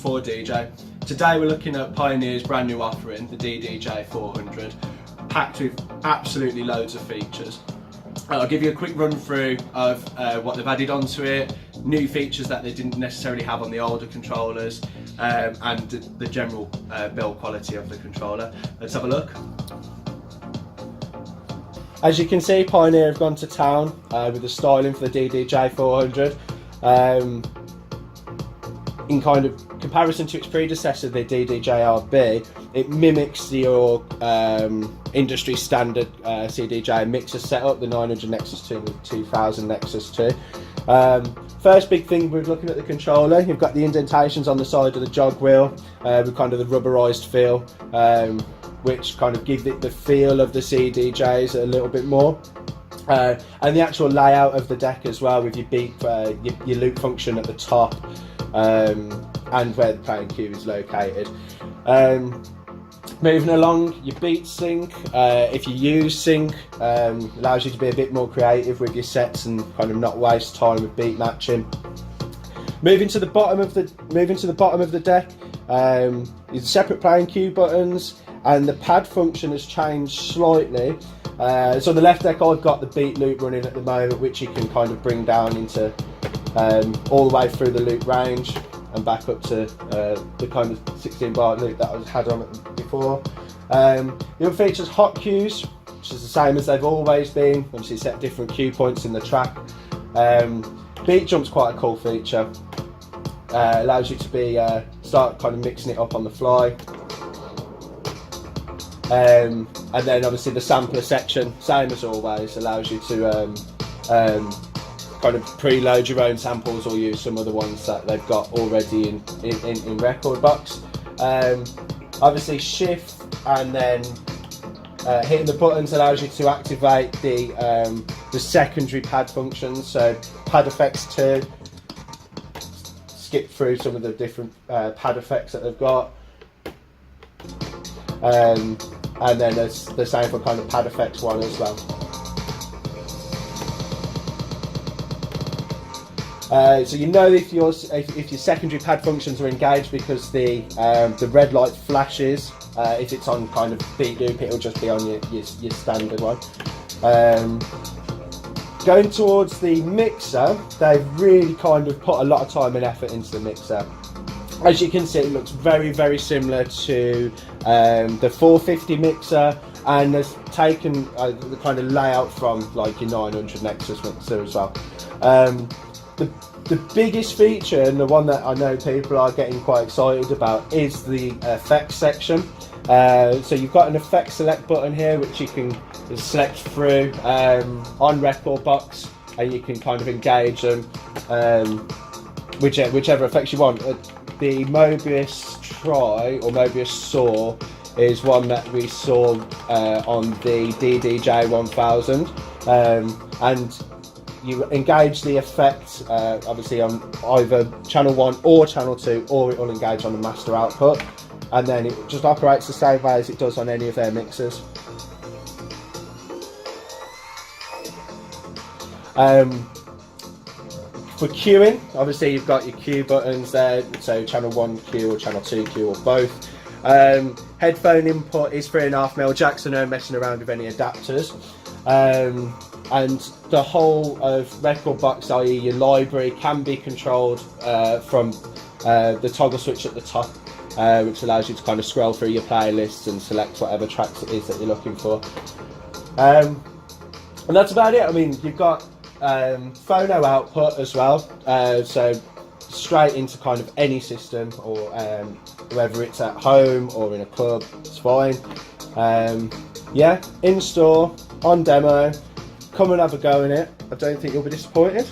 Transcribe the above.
for DJ. Today we're looking at Pioneer's brand new offering, the DDJ 400, packed with absolutely loads of features. I'll give you a quick run through of what they've added onto it, new features that they didn't necessarily have on the older controllers, and the general build quality of the controller. Let's have a look. As you can see, Pioneer have gone to town with the styling for the DDJ 400. In kind of comparison to its predecessor, the DDJ-RB, it mimics your industry standard CDJ mixer setup, the 900 Nexus 2 and the 2000 Nexus 2. First big thing, we're looking at the controller. You've got the indentations on the side of the jog wheel with kind of the rubberized feel, which kind of give it the feel of the CDJs a little bit more. And the actual layout of the deck as well, with your beat, your loop function at the top, and where the playing cue is located. Moving along, your beat sync, if you use sync, allows you to be a bit more creative with your sets and kind of not waste time with beat matching. Moving to the bottom of the deck, is separate playing cue buttons, and the pad function has changed slightly. So on the left deck, I've got the beat loop running at the moment, which you can kind of bring down into all the way through the loop range and back up to the kind of 16 bar loop that I had on it before. The other features hot cues, which is the same as they've always been. Obviously set different cue points in the track. Beat jump's quite a cool feature. Allows you to start kind of mixing it up on the fly. And then obviously the sampler section, same as always, allows you to kind of preload your own samples or use some other ones that they've got already in Rekordbox. Obviously shift and then hitting the buttons allows you to activate the secondary pad functions. So pad effects 2, skip through some of the different pad effects that they've got. And then there's the same for kind of pad effects 1 as well. So you know if your secondary pad functions are engaged because the red light flashes. If it's on kind of beat loop, it'll just be on your standard one. Going towards the mixer, they've really kind of put a lot of time and effort into the mixer. As you can see, it looks very, very similar to the 450 mixer, and has taken the kind of layout from like your 900 Nexus mixer as well. The biggest feature, and the one that I know people are getting quite excited about, is the effects section. So you've got an effect select button here, which you can select through on Rekordbox, and you can kind of engage them, whichever effects you want. The Mobius Try or Mobius Saw is one that we saw on the DDJ 1000, and you engage the effect obviously on either channel 1 or channel 2, or it will engage on the master output, and then it just operates the same way as it does on any of their mixers. For queuing, obviously you've got your cue buttons there, so channel 1 cue or channel 2 cue or both. Headphone input is 3.5mm jack, so no messing around with any adapters. And the whole of Rekordbox, i.e. your library, can be controlled from the toggle switch at the top, which allows you to kind of scroll through your playlists and select whatever tracks it is that you're looking for. And that's about it. I mean, you've got phono output as well, so straight into kind of any system, or whether it's at home or in a club, it's fine. Yeah, in store, on demo, come and have a go in it. I don't think you'll be disappointed.